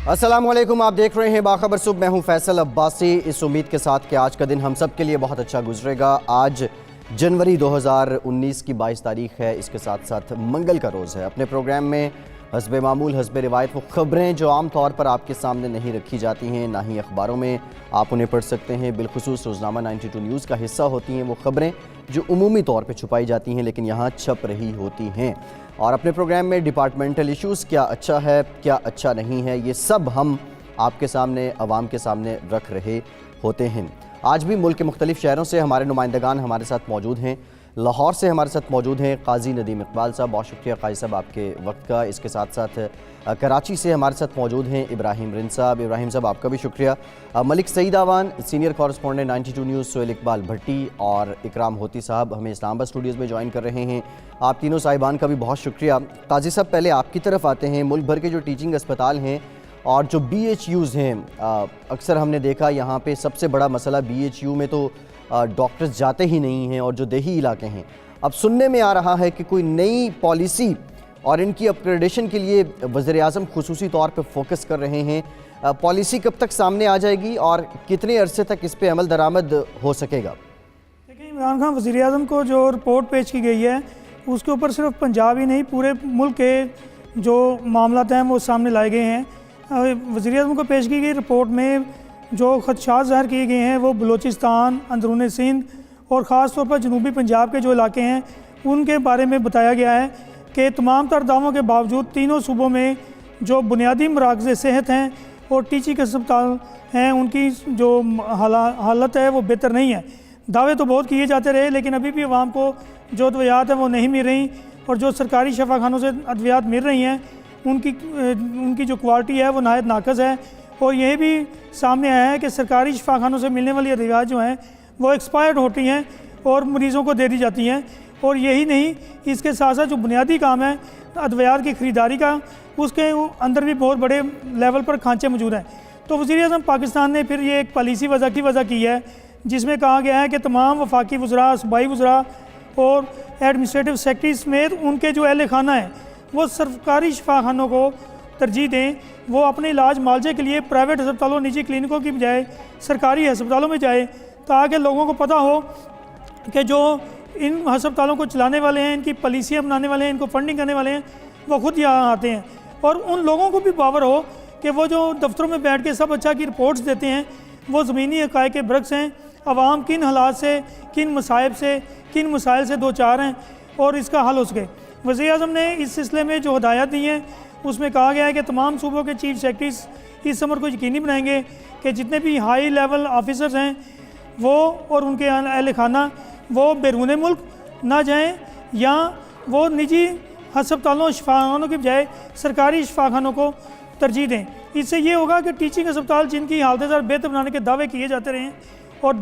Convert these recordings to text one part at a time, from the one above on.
अस्सलाम वालेकुम, आप देख रहे हैं बाखबर सुबह। मैं हूं फैसल अब्बासी, इस उम्मीद के साथ कि आज का दिन हम सब के लिए बहुत अच्छा गुजरेगा। आज जनवरी 2019 की 22 तारीख है। इसके साथ साथ मंगल का रोज़ है। अपने प्रोग्राम में हस्बे मामूल हस्बे रिवायत वो ख़बरें जो आम तौर पर आपके सामने नहीं रखी जाती हैं, ना ही अखबारों में आप उन्हें पढ़ सकते हैं, बिलखुसूस रोज़नामा 92 न्यूज़ का हिस्सा होती हैं। वो ख़बरें जो उमूमी तौर पर छुपाई जाती हैं लेकिन यहाँ छप रही होती हैं। और अपने प्रोग्राम में डिपार्टमेंटल इश्यूज़, क्या अच्छा है क्या अच्छा नहीं है, ये सब हम आपके सामने, आवाम के सामने रख रहे होते हैं। आज भी मुल्क के मुख्तलिफ शहरों से हमारे नुमाइंदगान हमारे साथ मौजूद हैं। लाहौर से हमारे साथ मौजूद हैं काजी नदीम इकबाल साहब, बहुत शुक्रिया काजी साहब आपके वक्त का। इसके साथ साथ कराची से हमारे साथ मौजूद हैं इब्राहिम रिन साहब। इब्राहिम साहब आपका भी शुक्रिया। Malik Saeed Awan senior correspondent 92 news, Sohail Iqbal Bhatti और इकराम होती साहब हमें इस्लामाबाद स्टूडियोज़ में ज्वाइन कर रहे हैं। आप तीनों साहिबान का भी बहुत शुक्रिया। काजी साहब पहले आपकी तरफ आते हैं। मुल्क भर के जो टीचिंग अस्पताल हैं और जो BHUs हैं, अक्सर हमने देखा यहाँ पे सबसे बड़ा मसला BHU में तो डॉक्टर्स जाते ही नहीं हैं, और जो देही इलाके हैं, अब सुनने में आ रहा है कि कोई नई पॉलिसी और इनकी अपग्रेडेशन के लिए वज़ीर-ए-आज़म खुसूसी तौर पे फोकस कर रहे हैं। पॉलिसी कब तक सामने आ जाएगी और कितने अरसे तक इस पे अमल दरामद हो सकेगा? देखिए, इमरान खान वज़ीर-ए-आज़म को जो रिपोर्ट पेश की गई है उसके ऊपर सिर्फ पंजाब ही नहीं पूरे मुल्क के जो मामलात हैं वो सामने लाए गए हैं। वज़ीर-ए-आज़म को पेश की गई रिपोर्ट में जो खदशात ज़ाहिर किए गए हैं वो बलूचिस्तान, अंदरूनी सिंध और ख़ास तौर पर जनूबी पंजाब के जो इलाके हैं उनके बारे में बताया गया है कि तमाम तर दावों के बावजूद तीनों सूबों में जो बुनियादी मराकज़ सेहत हैं और टीचिंग अस्पताल हैं उनकी जो हालत है वो बेहतर नहीं है। दावे तो बहुत किए जाते रहे लेकिन अभी भी आवाम को जो अद्वियात हैं वो नहीं मिल रही, और जो सरकारी शफाखानों से अद्वियात मिल रही हैं उनकी जो क्वालिटी है वो नहायत नाकस है। और यह भी सामने आया है कि सरकारी शफाखानों से मिलने वाली अद्वियात जो हैं वो एक्सपायर्ड होती हैं और मरीज़ों को दे दी जाती हैं। और यही नहीं, इसके साथ साथ जो बुनियादी काम है अद्वियात की ख़रीदारी का, उसके अंदर भी बहुत बड़े लेवल पर खांचे मौजूद हैं। तो वज़ीर-ए-आज़म पाकिस्तान ने फिर ये एक पॉलिसी वज़ा की है जिसमें कहा गया है कि तमाम वफाकी वज़रा, सूबाई वज़रा और एडमिनिस्ट्रेटिव सेक्रेटरी समेत उनके जो अहल खाना है वो सरकारी शफाखानों को तरजीह दें। वो अपने इलाज मालजे के लिए प्राइवेट अस्पतालों, निजी क्लिनिकों की बजाय सरकारी अस्पतालों में जाए, ताकि लोगों को पता हो कि जो इन अस्पतालों को चलाने वाले हैं, इनकी पॉलिसियाँ बनाने वाले हैं, इनको फंडिंग करने वाले हैं, वो खुद यहाँ आते हैं। और उन लोगों को भी पावर हो कि वो जो दफ्तरों में बैठ के सब अच्छा की रिपोर्ट्स देते हैं वो ज़मीनी हक़ाइक़ के बरक्स हैं। अवाम किन हालात से, किन मसाइब से, किन मसाइल से दो चार हैं और इसका हल हो सके। वज़ीर-ए-आज़म ने इस सिलसिले में जो हदायत दी हैं उसमें कहा गया है कि तमाम सूबों के चीफ सेक्रेटरीज इस अमर को यकीनी बनाएंगे कि जितने भी हाई लेवल ऑफिसर्स हैं वो और उनके अहल खाना वो बैरून मुल्क ना जाएं, या वो निजी अस्पतालों, शफाखानों की बजाय सरकारी शफाखानों को तरजीह दें। इससे ये होगा कि टीचिंग अस्पताल जिनकी हालत ज़रा बेहतर बनाने के दावे किए जाते रहे और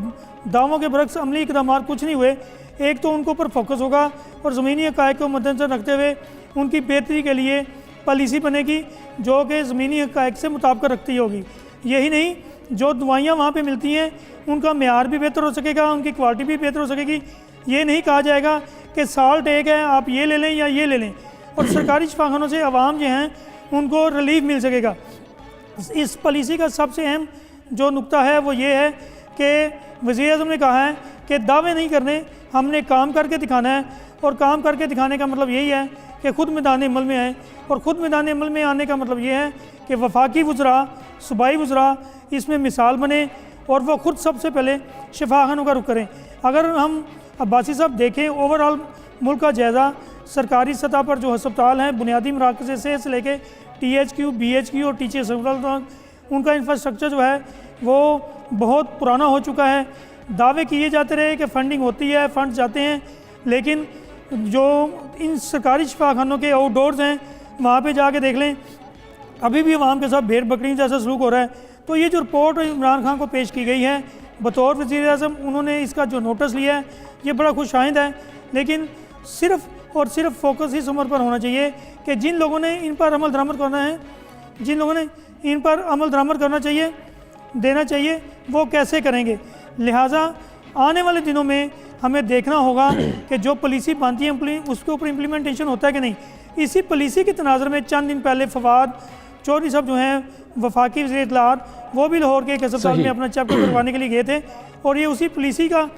दावों के बरक्स अमली इक़दाम कुछ नहीं हुए, एक तो उनके ऊपर फोकस होगा और ज़मीनी हक़ाइक़ को मद्देनज़र रखते हुए उनकी बेहतरी के लिए पॉलिसी बनेगी जो कि ज़मीनी हक़ाइक़ से मुताबिक रखती होगी। यही नहीं, जो दवाइयाँ वहाँ पे मिलती हैं उनका मेयार भी बेहतर हो सकेगा, उनकी क्वालिटी भी बेहतर हो सकेगी। ये नहीं कहा जाएगा कि साल्ट एक है आप ये ले लें या ये ले लें, और सरकारी शफाखानों से आवाम जो हैं उनको रिलीफ मिल सकेगा। इस पॉलिसी का सबसे अहम जो नुक्ता है वो ये है कि वज़ीर-ए-आज़म ने कहा है कि दावे नहीं करने, हमने काम करके दिखाना है। और काम करके दिखाने का मतलब यही है कि ख़ुद मैदान अमल में आए, और ख़ुद मैदान अमल में आने का मतलब ये है कि वफाकी वज़रा, सूबाई वज़रा इसमें मिसाल बने और वो ख़ुद सबसे पहले शफाखानों का रुख करें। अगर हम अब्बासी साहब देखें ओवरऑल मुल्क का जायज़ा, सरकारी सतह पर जो अस्पताल हैं बुनियादी मराकज़ से लेके THQ, BHQ और टीचिंग अस्पताल, उनका इंफ्रास्ट्रक्चर जो है वो बहुत पुराना हो चुका है। दावे किए जाते रहे कि फ़ंडिंग होती है, फ़ंड जाते हैं, लेकिन जो इन सरकारी शफाखानों के आउटडोर्स हैं वहाँ पे जाके देख लें, अभी भी आवाम के साथ भेड़ बकरी जैसा सलूक हो रहा है। तो ये जो रिपोर्ट इमरान खान को पेश की गई है बतौर वज़ीर-ए-आज़म, उन्होंने इसका जो नोटिस लिया है ये बड़ा खुशाइंद है, लेकिन सिर्फ़ और सिर्फ फोकस इस उम्र पर होना चाहिए कि जिन लोगों ने इन पर अमल दरामद करना है, जिन लोगों ने इन पर अमल दरामद करना चाहिए, देना चाहिए, वो कैसे करेंगे। लिहाजा आने वाले दिनों में हमें देखना होगा कि जो पॉलिसी बनती है उसके ऊपर इम्प्लीमेंटेशन होता है कि नहीं। इसी पॉलिसी के तनाज़र में चंद दिन पहले फवाद चौधरी साहब जो हैं वफाकी वज़ीर इत्तलाआत, वो भी लाहौर के एक अस्पताल में अपना चेकअप करवाने के लिए गए थे। और ये उसी पॉलिसी का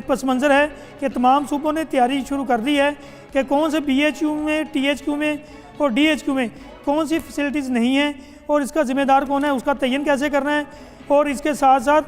पस मंज़र है कि तमाम सूबों ने तैयारी शुरू कर दी है कि कौन से BHQ में, THQ में और DHQ में कौन सी फैसिलिटीज़ नहीं हैं और इसका ज़िम्मेदार कौन है, उसका तयन कैसे करना है, और इसके साथ साथ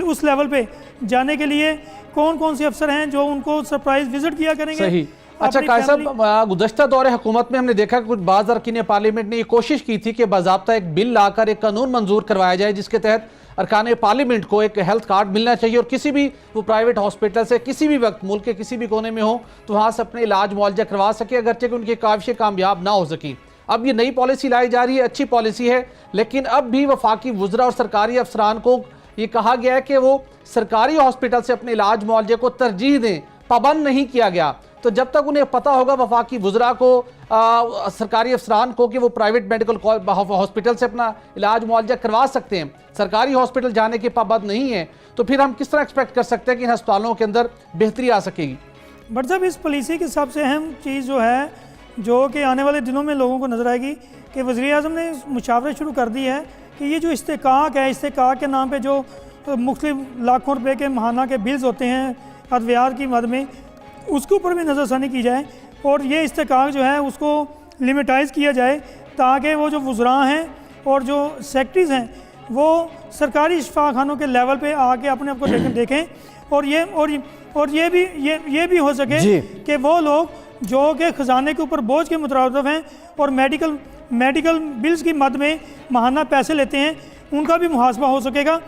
उस लेवल पे जाने के लिए कौन कौन से अफसर हैं जो उनको सरप्राइज विजिट किया करेंगे। सही। अच्छा कायद साहब, गुज़श्ता दौरे हुकूमत में हमने देखा कि कुछ बाज़ अरकान पार्लियामेंट ने ये कोशिश की थी कि बाज़ाब्ता एक बिल लाकर एक कानून मंजूर करवाया जाए जिसके तहत अरकान पार्लियामेंट को एक हेल्थ कार्ड मिलना चाहिए और किसी भी वो प्राइवेट हॉस्पिटल से किसी भी वक्त मुल्क के किसी भी कोने में हो तो वहाँ से अपने इलाज मुआवजा करवा सके, अगरचे कि उनकी काविशें कामयाब ना हो सकी। अब ये नई पॉलिसी लाई जा रही है, अच्छी पॉलिसी है, लेकिन अब भी वफाकी वुज़रा और सरकारी अफसरान को ये कहा गया है कि वो सरकारी हॉस्पिटल से अपने इलाज मुआवजे को तरजीह दें, पाबंद नहीं किया गया। तो जब तक उन्हें पता होगा वफाकी वुज़रा को, सरकारी अफसरान को कि वो प्राइवेट मेडिकल हॉस्पिटल से अपना इलाज मुआवजा करवा सकते हैं, सरकारी हॉस्पिटल जाने के पाबंद नहीं है, तो फिर हम किस तरह एक्सपेक्ट कर सकते हैं कि इन अस्पतालों के अंदर बेहतरी आ सकेगी। बट साहब, इस पॉलिसी की सबसे अहम चीज़ जो है, जो कि आने वाले दिनों में लोगों को नज़र आएगी कि वज़ीर आज़म ने मुशावरे शुरू कर दी है कि ये जो इस्तेकाक है, इस्तेकाक के नाम पे जो मुख्तलिफ लाखों रुपए के महाना के बिल्स होते हैं अद्वियात की मद में, उसके ऊपर भी नज़रसानी की जाए और ये इस्तेकाक जो है उसको लिमिटाइज़ किया जाए ताकि वो जो वुज़रा हैं और जो सेक्रेटरीज़ हैं वो सरकारी शिफाखानों के लेवल पे आके अपने आप को देखें और ये भी हो सके कि वो लोग जो कि ख़जाने के ऊपर बोझ के मुतरादिफ हैं और मेडिकल बिल्स की मद में महाना पैसे लेते हैं, उनका भी मुहासबा हो सकेगा।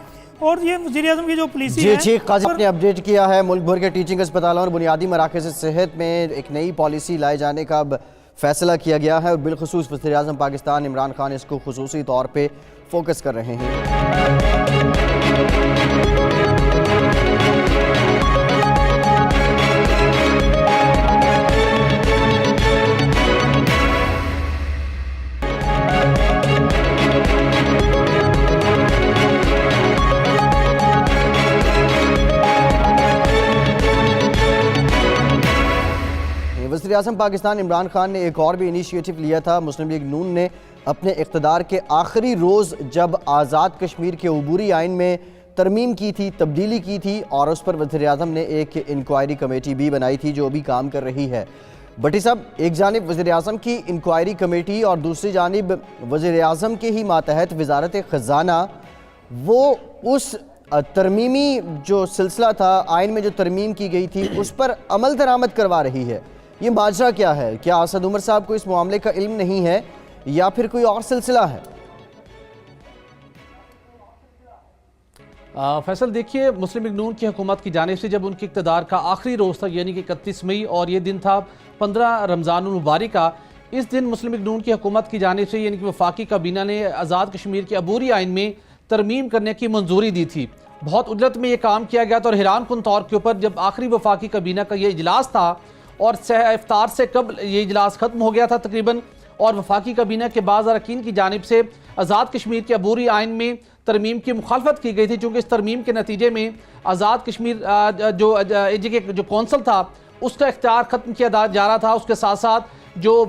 और ये वज़ीर आज़म की जो पॉलिसी है, जी काजी ने अपडेट किया है, मुल्क भर के टीचिंग अस्पतालों और बुनियादी मराकज़ सेहत में एक नई पॉलिसी लाए जाने का अब फैसला किया गया है और बिलखुसूस वज़ीर आज़म पाकिस्तान इमरान खान इसको खुसूसी तौर पर फोकस कर रहे हैं। वज़ीर आज़म पाकिस्तान इमरान खान ने एक और भी इनिशिएटिव लिया था। मुस्लिम लीग नून ने अपने इक़्तिदार के आखिरी रोज़ जब आज़ाद कश्मीर के अबूरी आइन में तरमीम की थी, तब्दीली की थी और उस पर वज़ीर आज़म ने एक इंक्वायरी कमेटी भी बनाई थी जो अभी काम कर रही है। भट्टी साहब, एक जानिब वज़ीर आज़म की इंक्वायरी कमेटी और दूसरी जानिब वज़ीर आज़म के ही मातहत वज़ारत ख़जाना वो उस तरमीमी जो सिलसिला था, आइन में जो तरमीम की गई थी उस पर अमल दरामद करवा रही है। ये माजरा क्या है? क्या असद उमर साहब को इस मामले का इल्म नहीं है या फिर कोई और सिलसिला है? फैसल, देखिए, मुस्लिम लीग नून की हुकूमत की जानिब से जब उनके इक़्तिदार का आखिरी रोज़ था यानी कि 31 मई और ये दिन था 15 रमज़ानुल मुबारक का, इस दिन मुस्लिम लीग नून की हुकूमत की जानिब से यानी कि वफाकी काबीना ने आज़ाद कश्मीर के अबूरी आइन में तरमीम करने की मंजूरी दी थी। बहुत उजलत में ये काम किया गया था और हैरान कुन तौर के ऊपर जब आखिरी वफाकी काबीना का ये इजलास था और इफ्तार से कबल ये इजलास ख़त्म हो गया था तकरीबन, और वफाकी काबीना के बाज़ अरकान की जानिब से आज़ाद कश्मीर के अबूरी आइन में तरमीम की मुखालफत की गई थी, चूँकि इस तरमीम के नतीजे में आज़ाद कश्मीर जो कौंसल था उसका इख्तियार ख़त्म किया जा रहा था। उसके साथ साथ जो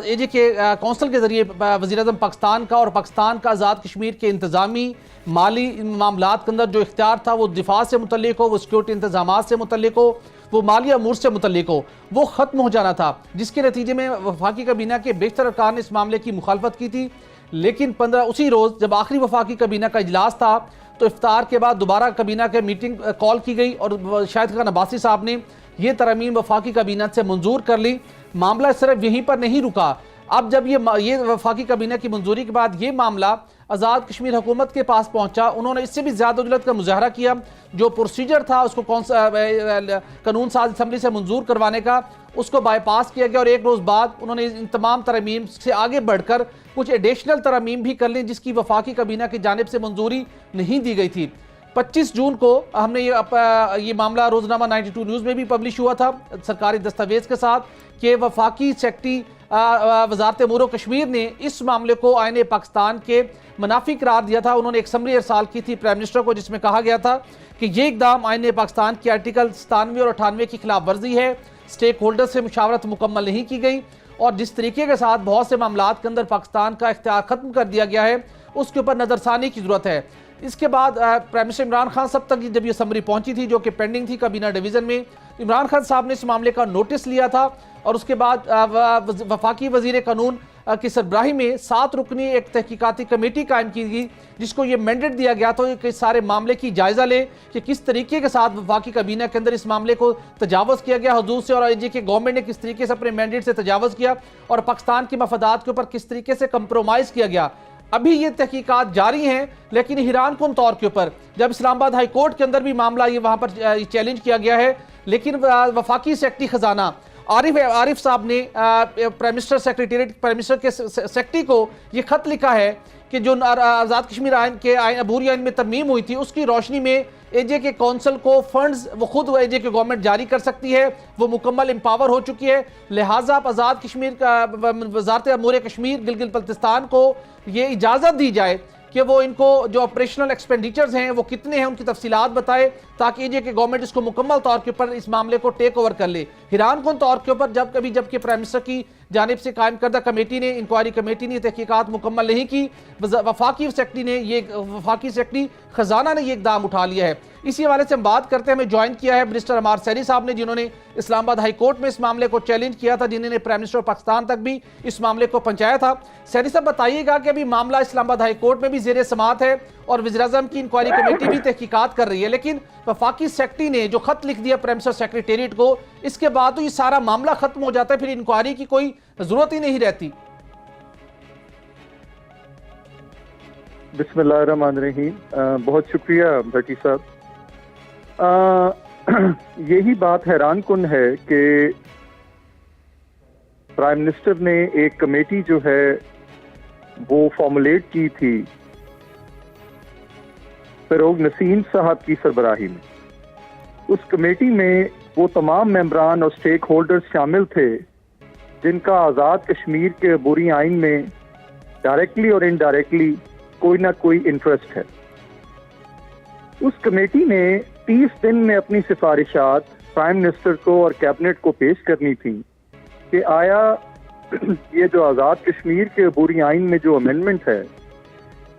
एजे के कौंसल के ज़रिए वज़ीर आज़म पाकिस्तान का और पाकिस्तान का आज़ाद कश्मीर के इंतज़ामी माली मामलात के अंदर जो इख्तियार था वो दिफा से मुतल्लिक हो, वो सिक्योरिटी इंतजामात से मुतल्लिक हो, वो माली अमूर से मुतल्लिक हो, वो ख़त्म हो जाना था, जिसके नतीजे में वफाकी काबीना के बेशतर अरकान ने इस मामले की मुखालफत की थी। लेकिन 15 उसी रोज़ जब आखिरी वफाकी काबीना का इजलास था तो इफ्तार के बाद दोबारा काबीना के मीटिंग कॉल की गई और शाहिद खान अब्बासी साहब ने ये तरमीम वफाकी काबीना से मंजूर कर ली। मामला सिर्फ यहीं पर नहीं रुका, अब जब ये वफाकी काबीना की मंजूरी के बाद ये मामला आज़ाद कश्मीर हुकूमत के पास पहुंचा, उन्होंने इससे भी ज़्यादा उजलत का मुजाहरा किया। जो प्रोसीजर था उसको कानून साज असम्बली से मंजूर करवाने का, उसको बाईपास किया गया और एक रोज़ बाद उन्होंने इन तमाम तरमीम से आगे बढ़कर कुछ एडिशनल तरमीम भी कर ली जिसकी वफाकी काबीना की जानिब से मंजूरी नहीं दी गई थी। 25 जून को हमने ये मामला रोज़नामा 92 न्यूज़ में भी पब्लिश हुआ था सरकारी दस्तावेज़ के साथ कि वफाकी सेक्रेटरी वज़ारत अमूर कश्मीर ने इस मामले को आईन पाकिस्तान के मुनाफी करार दिया था। उन्होंने एक समरी अरसाल की थी प्राइम मिनिस्टर को जिसमें कहा गया था कि ये इक़दाम आईन पाकिस्तान के आर्टिकल 97 और 98 की खिलाफ वर्जी है, स्टेक होल्डर से मुशावरत मुकम्मल नहीं की गई और जिस तरीके के साथ बहुत से मामलात के अंदर पाकिस्तान का इख्तियार खत्म कर दिया गया है, उसके ऊपर नजरसानी की जरूरत है। इसके बाद प्राइम मिनिस्टर इमरान खान साहब तक जब ये समरी पहुंची थी, जो कि पेंडिंग थी काबीना डिवीजन में, इमरान खान साहब ने इस मामले का नोटिस लिया था और उसके बाद वफाकी वजीर कानून की सरबराही में 7 रुकनी एक तहकीकाती कमेटी कायम की गई, जिसको ये मैंडेट दिया गया था कि सारे मामले की जायजा ले कि किस तरीके के साथ वफाकी काबीना के अंदर इस मामले को तजावज किया गया हुजूर से, और AJ के गवर्नमेंट ने किस तरीके से अपने मैंडेट से तजावज किया और पाकिस्तान के मफादात के ऊपर किस तरीके से कंप्रोमाइज किया गया। अभी ये तहकीकात जारी हैं, लेकिन हैरान कुन तौर के ऊपर जब इस्लामाबाद हाई कोर्ट के अंदर भी मामला ये वहां पर चैलेंज किया गया है, लेकिन वफाकी सेक्रेटरी खजाना आरिफ साहब ने prime minister secretariat prime minister के सेक्रेटरी को ये खत लिखा है कि जो आज़ाद कश्मीर आइन के अबूरी आइन में तरमीम हुई थी, उसकी रोशनी में AJ के कौंसल को फंड्स वो खुद AJ के गवर्नमेंट जारी कर सकती है, वो मुकम्मल एम्पावर हो चुकी है। लिहाजा आज़ाद कश्मीर का वजारत अमूर कश्मीर गिलगित बल्तिस्तान को ये इजाज़त दी जाए कि वो इनको जो ऑपरेशनल एक्सपेंडिचर्स हैं वो कितने हैं, उनकी तफसीलात बताए, ताकि AJ के गवर्नमेंट इसको मुकम्मल तौर के ऊपर इस मामले को टेक ओवर कर ले। हैरान कुन तौर के ऊपर जबकि प्राइम मिनिस्टर की जानिब से कायम करदा कमेटी ने, इंक्वायरी कमेटी ने तहकीकात मुकम्मल नहीं की, वफाकी सेक्रेटरी खजाना ने ये इकदाम उठा लिया है। इसी हवाले से हम बात करते हैं, हमें ज्वाइन किया है मिनिस्टर अमार सैनी साहब ने, जिन्होंने इस्लामाबाद हाई कोर्ट में इस मामले को चैलेंज किया था, जिन्होंने प्राइम मिनिस्टर पाकिस्तान तक भी इस मामले को पहुंचाया था। सैनी साहब बताइएगा कि अभी मामला इस्लामाबाद हाई कोर्ट में भी ज़ेरे समाअत है और वज़ीर-ए-आज़म की इंक्वायरी कमेटी भी तहकीकात कर रही है, लेकिन वफाकी सेक्रेटरी ने जो खत लिख दिया प्राइम मिनिस्टर सेक्रेटेरिएट को, इसके बाद तो ये सारा मामला खत्म हो जाता है, फिर इंक्वायरी की कोई जरूरत ही नहीं रहती। बिस्मिल्लाहिर्रहमानिर्रहीम। बहुत शुक्रिया भट्टी साहब। यही बात हैरान कुन है कि प्राइम मिनिस्टर ने एक कमेटी जो है वो फॉर्मुलेट की थी फरोग नसीम साहब की सरबराही में। उस कमेटी में वो तमाम मेंबरान और स्टेक होल्डर्स शामिल थे जिनका आज़ाद कश्मीर के अबूरी आइन में डायरेक्टली और इनडायरेक्टली कोई ना कोई इंटरेस्ट है। उस कमेटी ने 30 दिन में अपनी सिफारिशात प्राइम मिनिस्टर को और कैबिनेट को पेश करनी थी कि आया ये जो आज़ाद कश्मीर के अबूरी आइन में जो अमेंडमेंट है,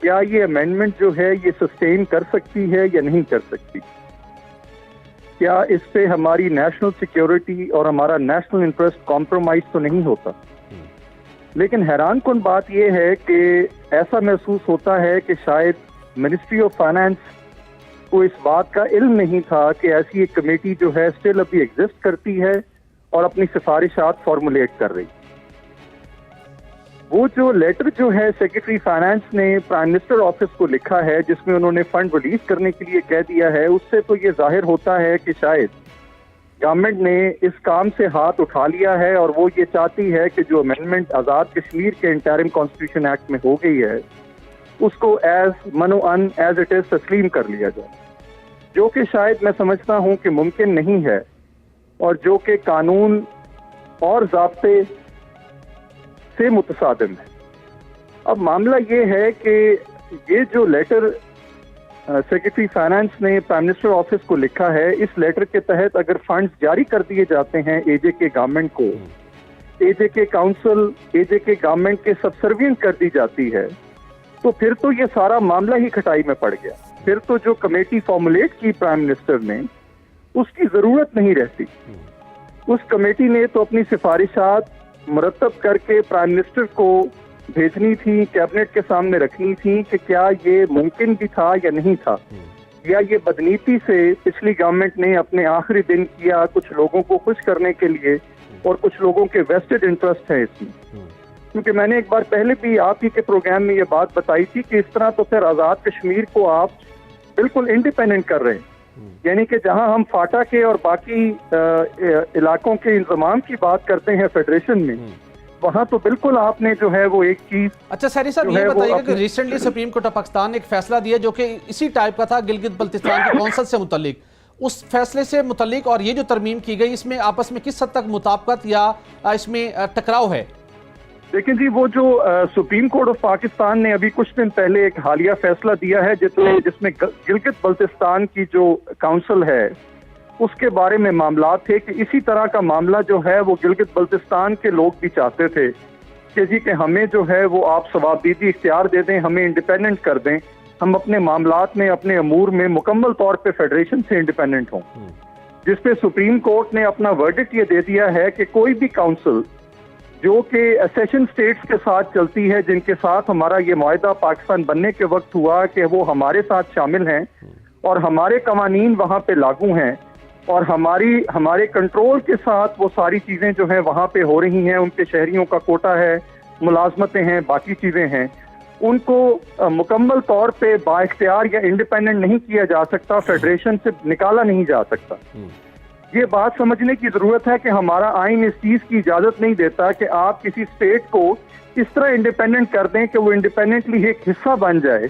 क्या ये अमेंडमेंट जो है ये सस्टेन कर सकती है या नहीं कर सकती, क्या इस पे हमारी नेशनल सिक्योरिटी और हमारा नेशनल इंटरेस्ट कॉम्प्रोमाइज तो नहीं होता। लेकिन हैरान कुन बात यह है कि ऐसा महसूस होता है कि शायद मिनिस्ट्री ऑफ फाइनेंस को इस बात का इल्म नहीं था कि ऐसी एक कमेटी जो है स्टिल अभी एग्जिस्ट करती है और अपनी सिफारिशात फॉर्मुलेट कर रही। वो जो लेटर जो है सेक्रेटरी फाइनेंस ने प्राइम मिनिस्टर ऑफिस को लिखा है, जिसमें उन्होंने फंड रिलीज करने के लिए कह दिया है, उससे तो ये जाहिर होता है कि शायद गवर्नमेंट ने इस काम से हाथ उठा लिया है और वो ये चाहती है कि जो अमेंडमेंट आज़ाद कश्मीर के इंटरिम कॉन्स्टिट्यूशन एक्ट में हो गई है उसको एज मनो अन एज इट इज तस्लीम कर लिया जाए, जो कि शायद मैं समझता हूं कि मुमकिन नहीं है और जो कि कानून और ज़ाब्ते से मुतसादिम है। अब मामला ये है कि ये जो लेटर सेक्रेटरी फाइनेंस ने प्राइम मिनिस्टर ऑफिस को लिखा है, इस लेटर के तहत अगर फंड्स जारी कर दिए जाते हैं AJ के गवर्नमेंट को, AJ के काउंसिल AJ के गवर्नमेंट के सबसर्विएंट कर दी जाती है, तो फिर तो ये सारा मामला ही खटाई में पड़ गया। फिर तो जो कमेटी फॉर्मुलेट की प्राइम मिनिस्टर ने उसकी जरूरत नहीं रहती। उस कमेटी ने तो अपनी सिफारिशात मुरतब करके प्राइम मिनिस्टर को भेजनी थी, कैबिनेट के सामने रखनी थी कि क्या ये मुमकिन भी था या नहीं था, या ये बदनीति से पिछली गवर्नमेंट ने अपने आखिरी दिन किया कुछ लोगों को खुश करने के लिए और कुछ लोगों के वेस्टेड इंटरेस्ट है इसमें। क्योंकि मैंने एक बार पहले भी आप ही के प्रोग्राम में ये बात बताई थी कि इस तरह तो फिर आज़ाद कश्मीर को आप बिल्कुल इंडिपेंडेंट कर रहे हैं, यानी कि जहां हम फाटा के और बाकी इलाकों के इंतजाम की बात करते हैं फेडरेशन में, वहां तो बिल्कुल आपने जो है वो एक चीज। अच्छा सैनी साहब, ये बताइएगा कि recently supreme court of Pakistan ने एक फैसला दिया जो कि इसी टाइप का था गिलगित बल्तिस्तान के कौंसल से मुतल्लिक, उस फैसले से मुतल्लिक और ये जो तरमीम की गई इसमें आपस में किस हद तक मुताबिकत या इसमें टकराव है? देखिए जी, वो जो सुप्रीम कोर्ट ऑफ पाकिस्तान ने अभी कुछ दिन पहले एक हालिया फैसला दिया है जिसमें गिलगित बल्तिस्तान की जो काउंसिल है उसके बारे में मामला थे कि इसी तरह का मामला जो है वो गिलगित बल्तिस्तान के लोग भी चाहते थे कि जी कि हमें जो है वो आप सवाबदीदी इख्तियार दे दें, हमें इंडिपेंडेंट कर दें, हम अपने मामलात में अपने अमूर में मुकम्मल तौर पे फेडरेशन से इंडिपेंडेंट हों। जिसपे सुप्रीम कोर्ट ने अपना वर्डिक्ट ये दे दिया है कि कोई भी काउंसिल जो कि एसेशन स्टेट्स के साथ चलती है, जिनके साथ हमारा ये मुआहदा पाकिस्तान बनने के वक्त हुआ कि वो हमारे साथ शामिल हैं और हमारे कवानीन वहाँ पे लागू हैं और हमारे कंट्रोल के साथ वो सारी चीज़ें जो हैं वहाँ पे हो रही हैं, उनके शहरियों का कोटा है, मुलाजमतें हैं, बाकी चीज़ें हैं, उनको मुकम्मल तौर पे बाइख्तियार या इंडिपेंडेंट नहीं किया जा सकता, फेडरेशन से निकाला नहीं जा सकता। ये बात समझने की ज़रूरत है कि हमारा आइन इस चीज़ की इजाज़त नहीं देता कि आप किसी स्टेट को इस तरह इंडिपेंडेंट कर दें कि वो इंडिपेंडेंटली एक हिस्सा बन जाए,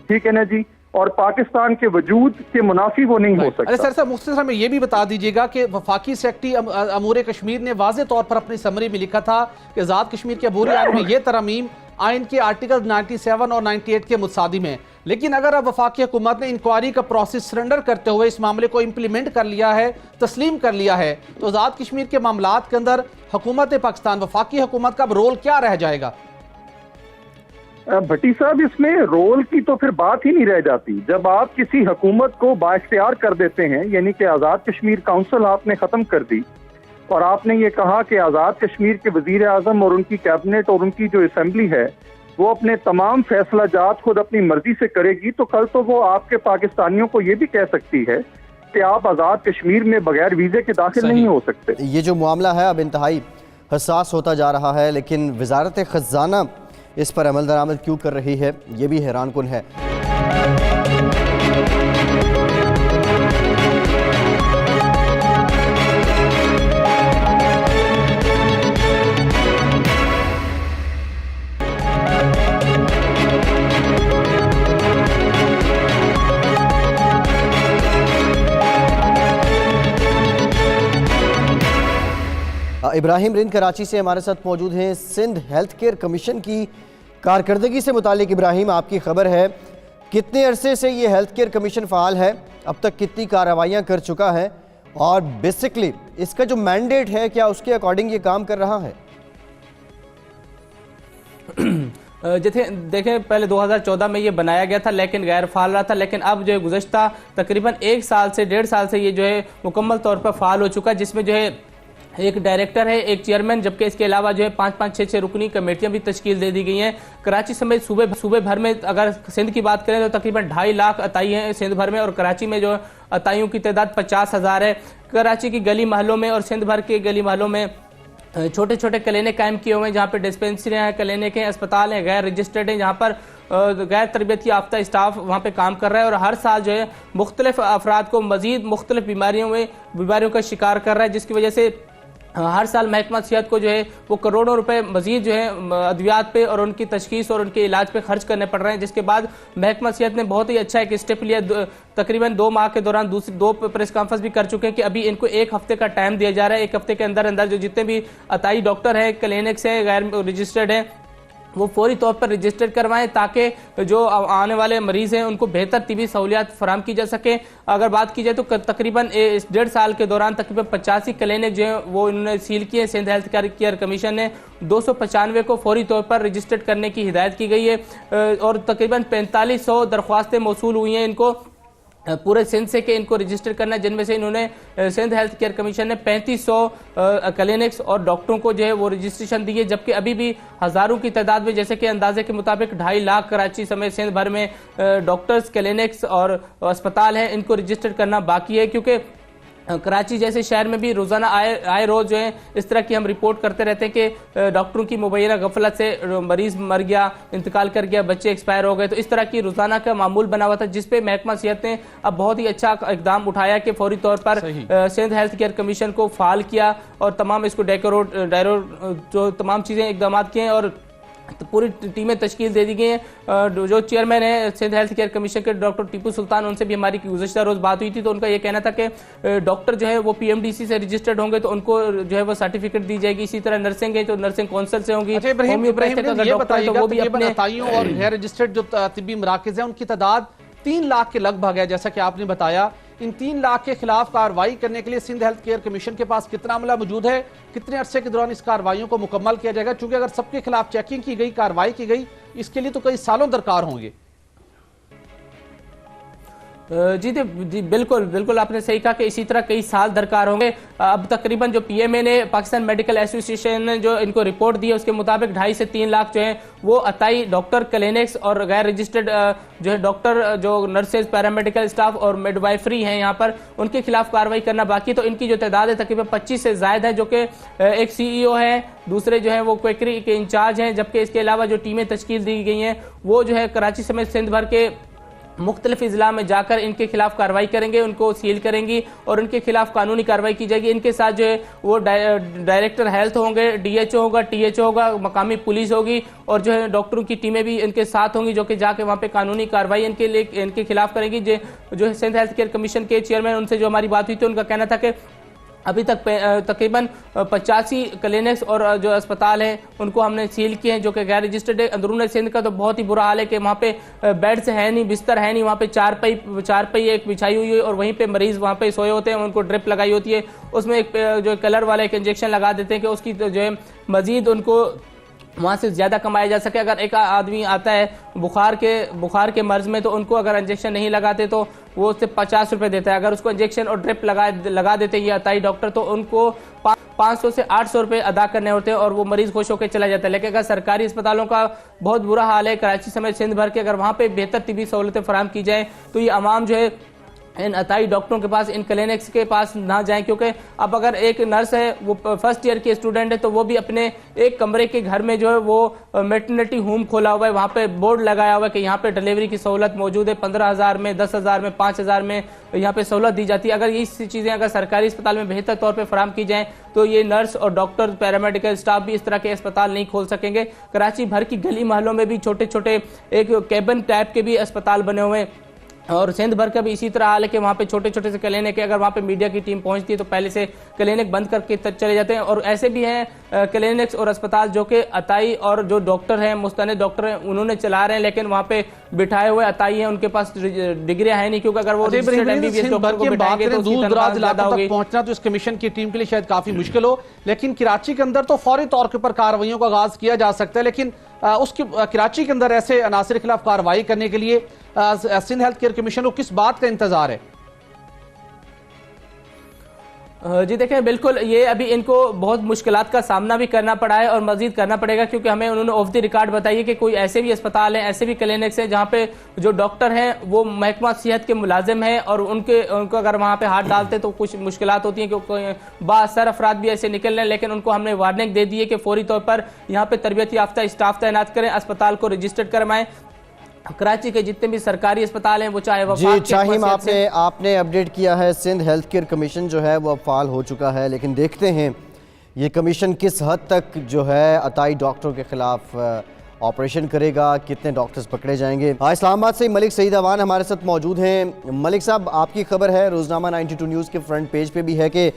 ठीक है ना जी, और पाकिस्तान के वजूद के मुनाफी वो नहीं हो सकता। अरे सर साहब, मुख्तसर में ये भी बता दीजिएगा कि वफाकी सेक्रेटरी अमूर कश्मीर ने वाज़े तौर पर अपनी समरी में लिखा था कि आज़ाद कश्मीर के अबूरी आइन में ये तरमीम आइन के आर्टिकल 97 और 98 के मुतसादिम है, लेकिन अगर अब वफाकी हुकूमत ने इंक्वायरी का प्रोसेस सरेंडर करते हुए इस मामले को इम्प्लीमेंट कर लिया है, तस्लीम कर लिया है, तो आज़ाद कश्मीर के मामलात के अंदर हुकूमत पाकिस्तान, वफाकी हुकूमत का अब रोल क्या रह जाएगा? भट्टी साहब, इसमें रोल की तो फिर बात ही नहीं रह जाती। जब आप किसी हुकूमत को बाइख्तियार कर देते हैं, यानी कि आज़ाद कश्मीर काउंसिल आपने ख़त्म कर दी और आपने ये कहा कि आज़ाद कश्मीर के वज़ीर आज़म और उनकी कैबिनेट और उनकी जो असम्बली है वो अपने तमाम फैसला जात खुद अपनी मर्जी से करेगी, तो कल तो वो आपके पाकिस्तानियों को ये भी कह सकती है कि आप आज़ाद कश्मीर में बगैर वीज़े के दाखिल नहीं हो सकते। ये जो मामला है अब इंतहाई हसास होता जा रहा है, लेकिन वजारत ख़ज़ाना इस पर अमल दरामद क्यों कर रही है, ये भी हैरान कुन है। इब्राहिम रिंद कराची से हमारे साथ मौजूद हैं। सिंध हेल्थ केयर कमीशन की कारकर्दगी से मुतालिक इब्राहिम, आपकी खबर है, कितने अरसे से ये हेल्थ केयर कमीशन फ़ाल है, अब तक कितनी कार्रवाइयाँ कर चुका है और बेसिकली इसका जो मैंडेट है क्या उसके अकॉर्डिंग ये काम कर रहा है? जैसे देखें, पहले 2014 में ये बनाया गया था लेकिन गैर फाल रहा था, लेकिन अब जो है गुज़श्ता तकरीबन 1 साल से 1.5 साल से ये जो है मुकम्मल तौर पर फाल हो चुका है, जिसमें जो है एक डायरेक्टर है, एक चेयरमैन, जबकि इसके अलावा जो है 5-5, 6-6 रुकनी कमेटियां भी तश्कील दे दी गई हैं। कराची समेत सूबे भर में अगर सिंध की बात करें तो तकरीबन 2.5 लाख अताई हैं सिंध भर में, और कराची में जो अताइयों की तादाद 50,000 है। कराची की गली महलों में और सिंध भर के गली महलों में छोटे छोटे क्लिनिक कायम किए हुए हैं, जहाँ पर डिस्पेंसरियाँ हैं, क्लिनिक हैं, अस्पताल हैं, गैर रजिस्टर्ड हैं, जहाँ पर गैर तरबियती याफ्ता स्टाफ वहाँ पे काम कर रहा है, और हर साल जो है मुख्तलिफ अफराद को मजीद मुख्तलिफ बीमारियों का शिकार कर रहा है, जिसकी वजह से हर साल महकमा सेहत को जो है वो करोड़ों रुपए मजीद जो है अद्वियात पे और उनकी तशखीस और उनके इलाज पे खर्च करने पड़ रहे हैं। जिसके बाद महकमा सेहत ने बहुत ही अच्छा एक स्टेप लिया, तकरीबन 2 माह के दौरान 2 प्रेस कॉन्फ्रेंस भी कर चुके हैं कि अभी इनको 1 हफ्ते का टाइम दिया जा रहा है। 1 हफ्ते के अंदर अंदर जो जितने भी अताई डॉक्टर हैं, क्लिनिक्स हैं, गैर रजिस्टर्ड हैं, वो फौरी तौर पर रजिस्टर्ड करवाएं ताकि जो आने वाले मरीज़ हैं उनको बेहतर तिबी सहूलियात फराम की जा सके। अगर बात की जाए तो तकरीबन इस 1.5 साल के दौरान तकरीबन 85 क्लिनिक जो है वो इन्होंने सील किए। सिंध हेल्थ केयर कमीशन ने 295 को फौरी तौर पर रजिस्टर्ड करने की हिदायत की गई है और तकरीबन 4500 दरख्वास्तें मौसूल हुई हैं इनको पूरे सिंध से कि इनको रजिस्टर करना है, जिनमें से इन्होंने सिंध हेल्थ केयर कमीशन ने 3500 क्लिनिक्स और डॉक्टरों को जो है वो रजिस्ट्रेशन दी है, जबकि अभी भी हज़ारों की तादाद में, जैसे कि अंदाजे के मुताबिक 2.5 लाख कराची समेत सिंध भर में डॉक्टर्स, क्लिनिक्स और अस्पताल हैं, इनको रजिस्टर करना बाकी है। क्योंकि कराची जैसे शहर में भी रोज़ाना आए रोज़ जो है इस तरह की हम रिपोर्ट करते रहते हैं कि डॉक्टरों की मुबैना गफलत से मरीज़ मर गया, इंतकाल कर गया, बच्चे एक्सपायर हो गए। तो इस तरह की रोज़ाना का मामूल बना हुआ था, जिसपे महकमा सेहत ने अब बहुत ही अच्छा इकदाम उठाया कि फौरी तौर पर सिंध हेल्थ केयर कमीशन को फाल किया और तमाम इसको डायरो जो तमाम चीज़ें इकदाम किए हैं और तो पूरी टीमें तश्कील दे दी गई हैं। जो चेयरमैन है सिंध हेल्थ केयर कमीशन के डॉक्टर टीपू सुल्तान, उनसे भी हमारी गुज़श्ता रोज़ बात हुई थी, तो उनका ये कहना था कि डॉक्टर जो है वो PMDC से रजिस्टर्ड होंगे तो उनको जो है वो सर्टिफिकेट दी जाएगी। इसी तरह नर्सिंग है तो नर्सिंग काउंसिल से होंगी। होम्योपैथिक अगर डॉक्टर है तो वो भी अपने अताइयों और गैर रजिस्टर्ड जो तिब्बी मराकज़ हैं उनकी तादाद 3 लाख के लगभग है, जैसा कि आपने बताया। इन 3 लाख के खिलाफ कार्रवाई करने के लिए सिंध हेल्थ केयर कमीशन के पास कितना अमला मौजूद है, कितने अरसे के दौरान इस कार्रवाइयों को मुकम्मल किया जाएगा? क्योंकि अगर सबके खिलाफ चेकिंग की गई, कार्रवाई की गई, इसके लिए तो कई सालों दरकार होंगे। जी बिल्कुल बिल्कुल आपने सही कहा कि इसी तरह कई साल दरकार होंगे। अब तकरीबन जो पीएमए ने, पाकिस्तान मेडिकल एसोसिएशन ने जो इनको रिपोर्ट दी है उसके मुताबिक 2.5 से 3 लाख जो है वो अताई डॉक्टर, क्लिनिक्स और गैर रजिस्टर्ड जो है डॉक्टर, जो नर्सेज, पैरामेडिकल स्टाफ और मिडवाइफरी हैं यहाँ पर, उनके खिलाफ कार्रवाई करना बाकी। तो इनकी जो तादाद है तकरीबन 25 से ज़ायद है, जो कि एक CEO है, दूसरे जो है वो क्वेकरी के इंचार्ज हैं, जबकि इसके अलावा जो टीमें तश्कील दी गई हैं वो जो है कराची समेत सिंध भर के मुख्तलिफ इजला में जाकर इनके खिलाफ कार्रवाई करेंगे, उनको सील करेंगी और उनके खिलाफ कानूनी कार्रवाई की जाएगी। इनके साथ जो है वो डायरेक्टर हेल्थ होंगे, DHO होगा, THO होगा, मकामी पुलिस होगी और जो है डॉक्टरों की टीमें भी इनके साथ होंगी, जो कि जाके वहाँ पे कानूनी कार्रवाई इनके खिलाफ करेंगी। जो है सिंध हेल्थ केयर कमीशन के चेयरमैन, उनसे जो हमारी बात हुई थी, उनका कहना था कि अभी तक तकरीबन 85 क्लिनिक्स और जो अस्पताल हैं उनको हमने सील किए हैं, जो कि गैर रजिस्टर्ड है। अंदरून सिंध का तो बहुत ही बुरा हाल है कि वहाँ पे बेड्स है नहीं, बिस्तर है नहीं, वहाँ पे चारपाई एक बिछाई हुई है और वहीं पे मरीज वहाँ पे सोए होते हैं, उनको ड्रिप लगाई होती है, उसमें एक जो कलर वाला एक इंजेक्शन लगा देते हैं कि उसकी जो है मजीद उनको वहाँ से ज़्यादा कमाया जा सके। अगर एक आदमी आता है बुखार के मर्ज में, तो उनको अगर इंजेक्शन नहीं लगाते तो वो उससे 50 रुपये देता है। अगर उसको इंजेक्शन और ड्रिप लगा देते हैं ये अताई डॉक्टर, तो उनको 500 से 800 रुपये अदा करने होते हैं और वो मरीज़ खुश होकर चला जाता है। लेकिन अगर सरकारी अस्पतालों का बहुत बुरा हाल है कराची समेत सिंध भर के, अगर वहाँ पर बेहतर तिबी सहूलतें फराहम की जाए तो ये आवाम जो है इन अताई डॉक्टरों के पास, इन क्लिनिक्स के पास ना जाएं। क्योंकि अब अगर एक नर्स है, वो फर्स्ट ईयर की स्टूडेंट है, तो वो भी अपने एक कमरे के घर में जो है वो मैटरनिटी होम खोला हुआ है, वहाँ पे बोर्ड लगाया हुआ है कि यहाँ पे डिलीवरी की सहूलत मौजूद है, 15,000 में, 10,000 में, 5,000 में यहाँ पे सहूलत दी जाती है। अगर ये चीज़ें अगर सरकारी अस्पताल में बेहतर तौर पर फराहम की जाएँ तो ये नर्स और डॉक्टर, पैरामेडिकल स्टाफ भी इस तरह के अस्पताल नहीं खोल सकेंगे। कराची भर की गली महलों में भी छोटे छोटे एक कैबिन टाइप के भी अस्पताल बने हुए हैं और सिंध भर का भी इसी तरह हाल है कि वहाँ पे छोटे छोटे से क्लिनिक है। अगर वहाँ पे मीडिया की टीम पहुँचती है तो पहले से क्लिनिक बंद करके चले जाते हैं। और ऐसे भी हैं क्लिनिक्स और अस्पताल जो कि अताई और जो डॉक्टर हैं, मुस्तनद डॉक्टर हैं, उन्होंने चला रहे हैं, लेकिन वहाँ पे बिठाए हुए अताई हैं, उनके पास डिग्रियां है नहीं, क्योंकि अगर वो MBBS डॉक्टर को बिठाएंगे तो दूर दराज इलाकों तक पहुंचना तो इस कमीशन की टीम के लिए शायद काफी मुश्किल हो। लेकिन कराची के अंदर तो फौरी तौर के ऊपर कार्रवाइयों का आगाज किया जा सकता है। लेकिन उसकी कराची के अंदर ऐसे अनासर के खिलाफ कार्रवाई करने के लिए सिंध हेल्थ केयर कमीशन को किस बात का इंतजार है? जी देखें, बिल्कुल ये अभी इनको बहुत मुश्किलात का सामना भी करना पड़ा है और मजीद करना पड़ेगा, क्योंकि हमें उन्होंने ऑफ द रिकॉर्ड बताइए कि कोई ऐसे भी अस्पताल हैं, ऐसे भी क्लिनिक्स हैं जहाँ पे जो डॉक्टर हैं वो महकमा सेहत के मुलाजिम हैं और उनको अगर वहाँ पे हाथ डालते तो कुछ मुश्किलात होती हैं, क्योंकि बाअसर अफराद भी ऐसे निकल रहे हैं। लेकिन उनको हमने वार्निंग दे दी है कि फौरी तौर पर यहाँ पे तरबियत याफ्ता स्टाफ तैनात करें, अस्पताल को रजिस्टर्ड करवाएं। कराची के जितने भी सरकारी अस्पताल हैं वो चाहे जी शाहीम, आपने अपडेट किया है सिंध हेल्थ केयर कमीशन जो है वो अब फाल हो चुका है। लेकिन देखते हैं ये कमीशन किस हद तक जो है अताई डॉक्टरों के खिलाफ ऑपरेशन करेगा, कितने डॉक्टर्स पकड़े जाएंगे। इस्लामाबाद से मलिक सईद अवान हमारे साथ मौजूद हैं। मलिक साहब, आपकी खबर है रोज़नामा 92 न्यूज़ के फ्रंट पेज पे भी है कि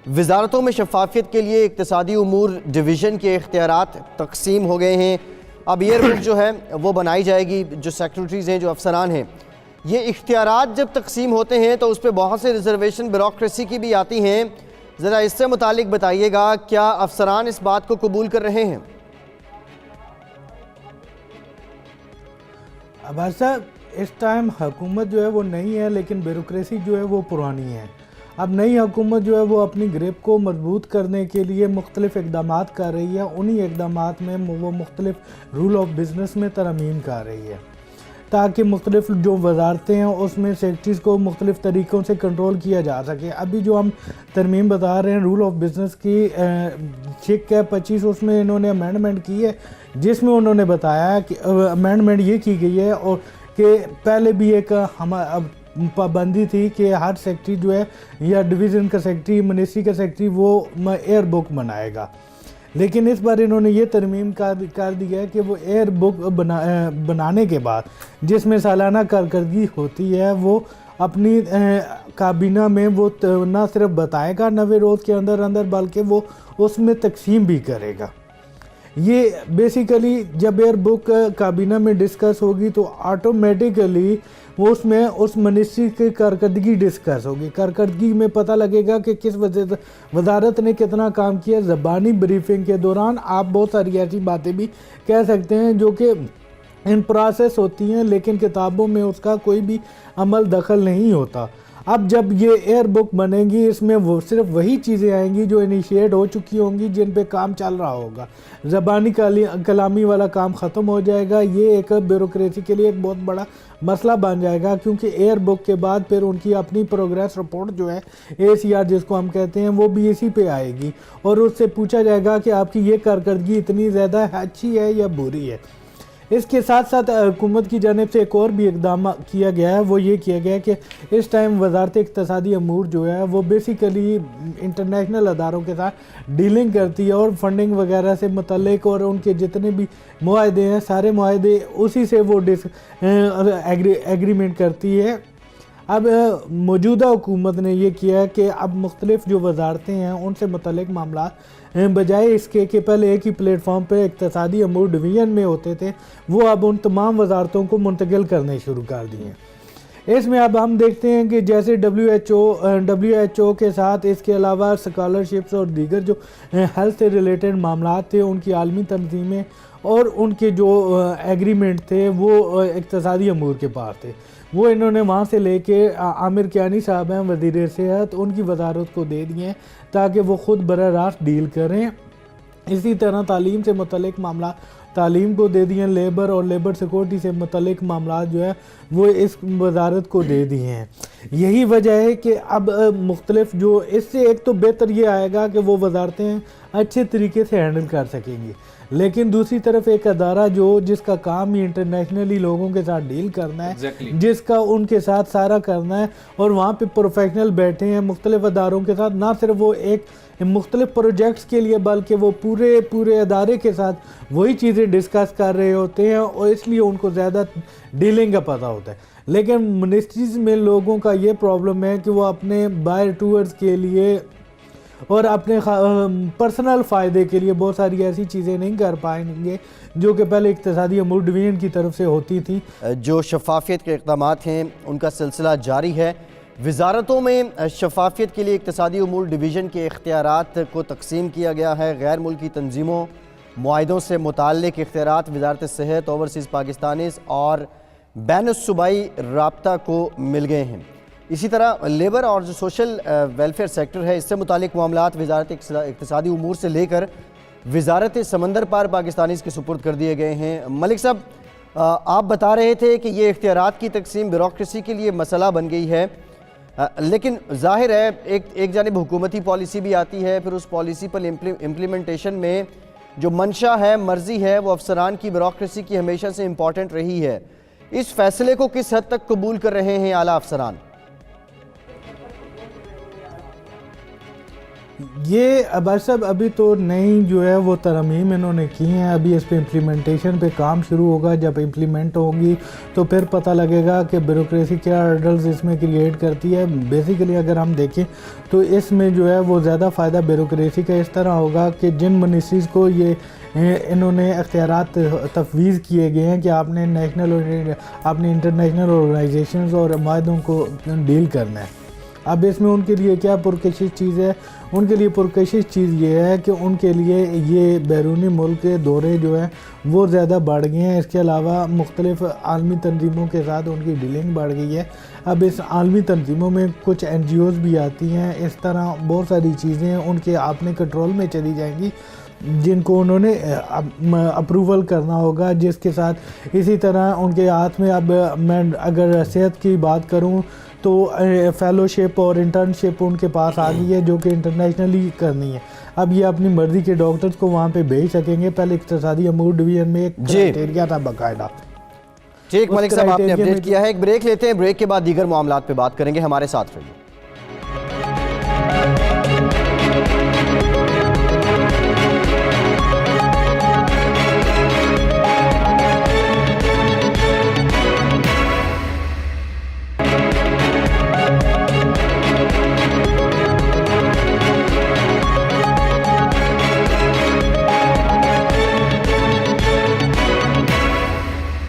वजारतों में शफाफियत के लिए इक्तिसादी उमूर डिवीज़न के इख्तियारात तकसीम हो गए हैं। अब ईयरबुक जो है वो बनाई जाएगी। जो सेक्रेटरीज़ हैं, जो अफसरान हैं, ये इख्तियारात जब तकसीम होते हैं तो उस पर बहुत से रिजर्वेशन ब्यूरोक्रेसी की भी आती हैं। ज़रा इससे मुतालिक बताइएगा, क्या अफसरान इस बात को कबूल कर रहे हैं? अब साहब, इस टाइम हुकूमत जो है वो नई है, लेकिन ब्यूरोक्रेसी जो है वो पुरानी है। अब नई हुकूमत जो है वो अपनी ग्रिप को मजबूत करने के लिए मुख्तलिफ इक़दामात कर रही है। उन्हीं इक़दामात में वो मुख्तलिफ रूल ऑफ बिज़नेस में तरमीम कर रही है, ताकि मुख्तलिफ जो वजारतें हैं उसमें सेक्रेटरीज़ को मुख्तलिफ तरीक़ों से कंट्रोल किया जा सके। अभी जो हम तरमीम बता रहे हैं रूल ऑफ बिज़नेस की 6/25, उसमें इन्होंने अमेंडमेंट की है, जिसमें उन्होंने बताया कि अमेंडमेंट ये की गई है और कि पहले भी एक पाबंदी थी कि हर सेक्रेटरी जो है या डिवीज़न का सेक्रेटरी, मिनिस्ट्री का सेक्रेटरी वो एयर बुक बनाएगा। लेकिन इस बार इन्होंने ये तरमीम कर दिया है कि वो एयर बुक बनाने के बाद जिसमें सालाना कारकर्दगी होती है वो अपनी काबीना में वो ना सिर्फ बताएगा 90 रोज़ के अंदर अंदर, बल्कि वो उसमें तकसीम भी करेगा। ये बेसिकली जब एयर बुक काबीना में डिस्कस होगी तो ऑटोमेटिकली वो उसमें उस मिनिस्ट्री की कारकर्दगी डिस्कस होगी। कारकर्दगी में पता लगेगा कि किस वजारत ने कितना काम किया। ज़बानी ब्रीफिंग के दौरान आप बहुत सारी ऐसी बातें भी कह सकते हैं जो कि इन प्रोसेस होती हैं, लेकिन किताबों में उसका कोई भी अमल दखल नहीं होता। अब जब ये एयर बुक बनेगी, इसमें वो सिर्फ वही चीज़ें आएंगी जो इनिशिएट हो चुकी होंगी, जिन पे काम चल रहा होगा। ज़बानी कलामी वाला काम ख़त्म हो जाएगा। ये एक ब्यूरोक्रेसी के लिए एक बहुत बड़ा मसला बन जाएगा, क्योंकि एयर बुक के बाद फिर उनकी अपनी प्रोग्रेस रिपोर्ट जो है ACR जिसको हम कहते हैं, वो भी इसी पे आएगी और उससे पूछा जाएगा कि आपकी ये कारकर्दगी इतनी ज़्यादा अच्छी है या बुरी है। इसके साथ साथ हुकूमत की जानिब से एक और भी इकदाम किया गया है। वो ये किया गया है कि इस टाइम वजारत इक़्तिसादी अमूर जो है वो बेसिकली इंटरनेशनल अदारों के साथ डीलिंग करती है और फंडिंग वगैरह से मुतल्लिक और उनके जितने भी मुआहदे हैं सारे मुआहदे उसी से वो एग्रीमेंट करती है। अब मौजूदा हुकूमत ने यह किया है कि अब मुख्तलिफ जो वजारतें हैं उनसे मुतल्लिक मामला बजाय इसके कि पहले एक ही प्लेटफॉर्म पर इक़्तिसादी अमूर डिवीज़न में होते थे, वो अब उन तमाम वजारतों को मुंतकिल करने शुरू कर दिए हैं। इसमें अब हम देखते हैं कि जैसे WHO के साथ इसके अलावा स्कॉलरशिप्स और दीगर जो हेल्थ से रिलेटेड मामला थे, उनकी आलमी तंजीमें और उनके जो एग्रीमेंट थे वो इक़्तिसादी अमूर के पास थे। वो इन्होंने वहाँ से लेके आमिर कियानी साहब हैं वज़ीर सेहत, उनकी वजारत को दे दिए हैं ताकि वो ख़ुद बराह रास्त डील करें। इसी तरह तालीम से मुतल्लिक मामला तालीम को दे दिए, लेबर और लेबर सिक्योरिटी से मुतल्लिक मामला जो है वो इस वजारत को दे दिए हैं। यही वजह है कि अब मुख्तलिफ जो इससे एक तो बेहतर ये आएगा कि वो वजारतें अच्छे तरीके से हैंडल कर सकेंगी, लेकिन दूसरी तरफ एक अदारा जिसका काम ही इंटरनेशनली लोगों के साथ डील करना है, जिसका उनके साथ सारा करना है और वहाँ पे प्रोफेशनल बैठे हैं मुख्तलिफ अदारों के साथ, ना सिर्फ वो एक मुख्तलिफ प्रोजेक्ट्स के लिए बल्कि वो पूरे अदारे के साथ वही चीज़ें डिस्कस कर रहे होते हैं और इसलिए उनको ज़्यादा डीलिंग का पता होता है। लेकिन मिनिस्ट्रीज़ में लोगों का ये प्रॉब्लम है कि वो अपने बायर टूअर्स के लिए और अपने पर्सनल फ़ायदे के लिए बहुत सारी ऐसी चीज़ें नहीं कर पाएंगे जो कि पहले इक़्तिसादी अमूर डिवीज़न की तरफ से होती थी। जो शफाफियत के इक़दामात हैं उनका सिलसिला जारी है। वजारतों में शफाफियत के लिए इक़्तिसादी अमूर डिवीज़न के इख्तियारात को तकसीम किया गया है। गैर मुल्की तंजीमों मुआहिदों से मुताल्लिक़ इख्तियारात वजारत सेहत, ओवरसीज़ पाकिस्तानीज़ और बैनुस्सूबाई राब्ता को मिल गए हैं। इसी तरह लेबर और जो सोशल वेलफेयर सेक्टर है, इससे मुतालिक मामलात वजारत इक़्तिसादी उमूर से लेकर वजारत समंदर पार पाकिस्तानीज़ के सुपुर्द कर दिए गए हैं। मलिक साहब, आप बता रहे थे कि ये इख्तियारात की तकसीम ब्यूरोक्रेसी के लिए मसला बन गई है, लेकिन जाहिर है एक जानिब हुकूमती पॉलिसी भी आती है, फिर उस पॉलिसी पर इम्प्लीमेंटेशन में जो मंशा है, मर्जी है, वो अफसरान की ब्यूरोक्रेसी की हमेशा से इम्पॉर्टेंट रही है। इस फैसले को किस हद तक कबूल कर रहे हैं आला अफसरान? ये अभी तो नई जो है वो तरमीम इन्होंने की हैं। अभी इस पे इम्प्लीमेंटेशन पे काम शुरू होगा। जब इम्प्लीमेंट होगी तो फिर पता लगेगा कि ब्यूरोक्रेसी क्या हर्डल्स इसमें क्रिएट करती है। बेसिकली अगर हम देखें तो इसमें जो है वो ज़्यादा फ़ायदा ब्यूरोक्रेसी का इस तरह होगा कि जिन मिनिस्ट्रीज़ को ये इन्होंने इख्तियारात तफवीज़ किए गए हैं कि आपने नेशनल और आपने इंटरनेशनल ऑर्गेनाइजेशंस और माहदों को डील करना है। अब इसमें उनके लिए क्या पुरकशिश चीज़ है? उनके लिए पुरकशिश चीज़ ये है कि उनके लिए ये बैरूनी मुल्क के दौरे जो हैं वो ज़्यादा बढ़ गए हैं। इसके अलावा मुख्तलिफ़ आलमी तंजीमों के साथ उनकी डीलिंग बढ़ गई है। अब इस आलमी तंजीमों में कुछ NGOs भी आती हैं। इस तरह बहुत सारी चीज़ें उनके अपने कंट्रोल में चली जाएंगी जिनको उन्होंने अप्रूवल करना होगा, जिसके साथ इसी तरह उनके हाथ में अब मैं अगर सेहत की बात करूं तो फेलोशिप और इंटर्नशिप उनके पास आ गई है जो कि इंटरनेशनली करनी है। अब ये अपनी मर्ज़ी के डॉक्टर्स को वहाँ पे भेज सकेंगे। पहले इक़्तिसादी अमूर डिवीज़न में एक क्राइटेरिया था बाकायदा। ठीक, मलिक साहब आपने अपडेट किया है। एक ब्रेक लेते हैं, ब्रेक के बाद दीगर मामलात पे बात करेंगे। हमारे साथ रहिए।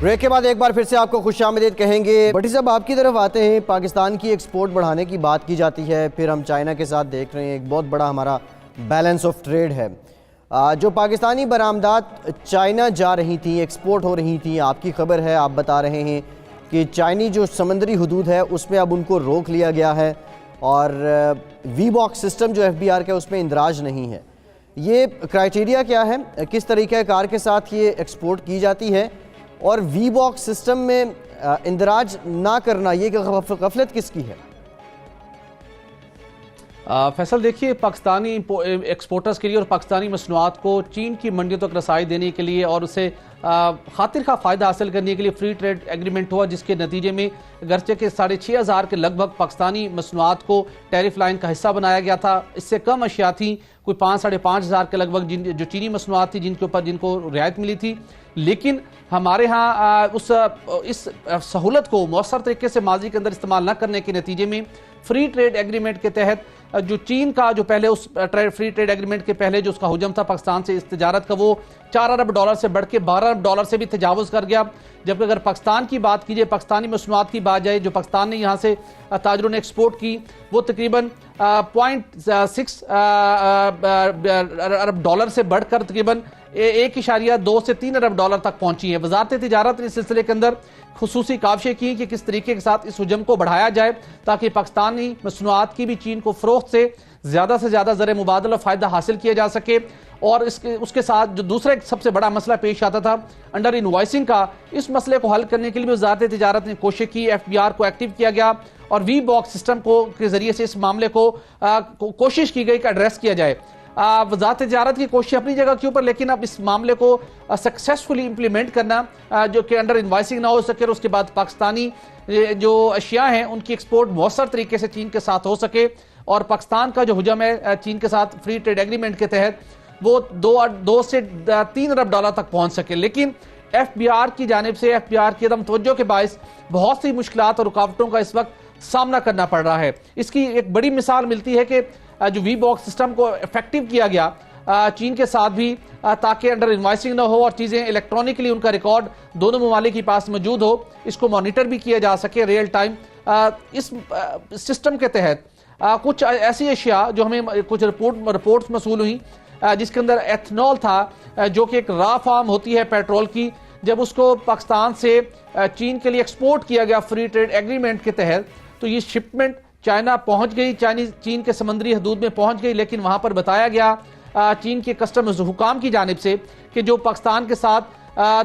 ब्रेक के बाद एक बार फिर से आपको खुशामदीद कहेंगे। भट्टी साहब, आपकी तरफ आते हैं। पाकिस्तान की एक्सपोर्ट बढ़ाने की बात की जाती है, फिर हम चाइना के साथ देख रहे हैं एक बहुत बड़ा हमारा बैलेंस ऑफ ट्रेड है। जो पाकिस्तानी बरामदात चाइना जा रही थी, एक्सपोर्ट हो रही थी, आपकी खबर है, आप बता रहे हैं कि चाइनी जो समंदरी हदूद है उसमें अब उनको रोक लिया गया है और वी बॉक्स सिस्टम जो FBR का उसमें इंदराज नहीं है। ये क्राइटेरिया क्या है, किस तरीक़े कार के साथ ये एक्सपोर्ट की जाती है और वी बॉक्स सिस्टम में इंदराज ना करना, ये गफलत किसकी है? फैसल, देखिए, पाकिस्तानी एक्सपोर्टर्स के लिए और पाकिस्तानी मसनूआत को चीन की मंडियों तक रसाई देने के लिए और उसे खातिर का फ़ायदा हासिल करने के लिए फ्री ट्रेड एग्रीमेंट हुआ, जिसके नतीजे में अगरचे के 6,500 के लगभग पाकिस्तानी मसनूआत को टैरिफ लाइन का हिस्सा बनाया गया था। इससे कम अशिया थी, कोई 5,000-5,500 के लगभग जो चीनी मसनूआत थी जिनके ऊपर जिनको रियायत मिली थी। लेकिन हमारे यहाँ इस सहूलत को मौसर तरीके से माजी के अंदर इस्तेमाल न करने के नतीजे में फ्री ट्रेड एग्रीमेंट के तहत जो चीन का जो पहले उस फ्री ट्रेड एग्रीमेंट के पहले जो उसका हुजम था पाकिस्तान से इस तिजारत का, वो $4 अरब से बढ़ के $12 अरब से भी तजावुज़ कर गया। जबकि अगर पाकिस्तान की बात कीजिए, पाकिस्तानी मसनूआत की बात जाए, जो पाकिस्तान ने यहाँ से ताजरों ने एक्सपोर्ट की, वो तकरीबन $0.6 अरब से बढ़कर तकरीबन 1.2 से 3 अरब डॉलर तक पहुंची है। वजारत तिजारत ने इस सिलसिले के अंदर खुसूसी काविशें की कि किस तरीके के साथ इस हुजम को बढ़ाया जाए ताकि पाकिस्तानी मसनूआत की भी चीन को फरोख्त से ज़्यादा ज़र मुबादला फ़ायदा हासिल किया जा सके। और उसके साथ जो दूसरा एक सबसे बड़ा मसला पेश आता था अंडर इनवॉइसिंग का, इस मसले को हल करने के लिए वजारत तिजारत ने कोशिश की, FBR को एक्टिव किया गया और वी बॉक्स सिस्टम के जरिए से इस मामले को कोशिश की गई कि एड्रेस किया जाए। वजारत तिजारत की कोशिश अपनी जगह के ऊपर, लेकिन अब इस मामले को सक्सेसफुली इम्प्लीमेंट करना जो कि अंडर इनवॉइसिंग ना हो सके और उसके बाद पाकिस्तानी जो अशिया हैं उनकी एक्सपोर्ट मौसर तरीके से चीन के साथ हो सके और पाकिस्तान का जो हुजम है चीन के साथ फ्री ट्रेड एग्रीमेंट के तहत वो 2 से 3 अरब डॉलर तक पहुंच सके। लेकिन FBR की जानिब से FBR की अदम तवज्जो के बायस बहुत सी मुश्किलात और रुकावटों का इस वक्त सामना करना पड़ रहा है। इसकी एक बड़ी मिसाल मिलती है कि जो वी बॉक्स सिस्टम को इफेक्टिव किया गया चीन के साथ भी, ताकि अंडर इनवॉइसिंग ना हो और चीज़ें इलेक्ट्रॉनिकली उनका रिकॉर्ड दोनों ममालिक के पास मौजूद हो, इसको मॉनिटर भी किया जा सके रियल टाइम। इस सिस्टम के तहत कुछ ऐसी अशिया जो हमें कुछ रिपोर्ट्स मसूल हुई जिसके अंदर एथनॉल था, जो कि एक रॉ फॉर्म होती है पेट्रोल की, जब उसको पाकिस्तान से चीन के लिए एक्सपोर्ट किया गया फ्री ट्रेड एग्रीमेंट के तहत, तो ये शिपमेंट चाइना पहुंच गई, चीन के समंदरी हदूद में पहुंच गई। लेकिन वहां पर बताया गया चीन के कस्टम्स हुकाम की जानिब से कि जो पाकिस्तान के साथ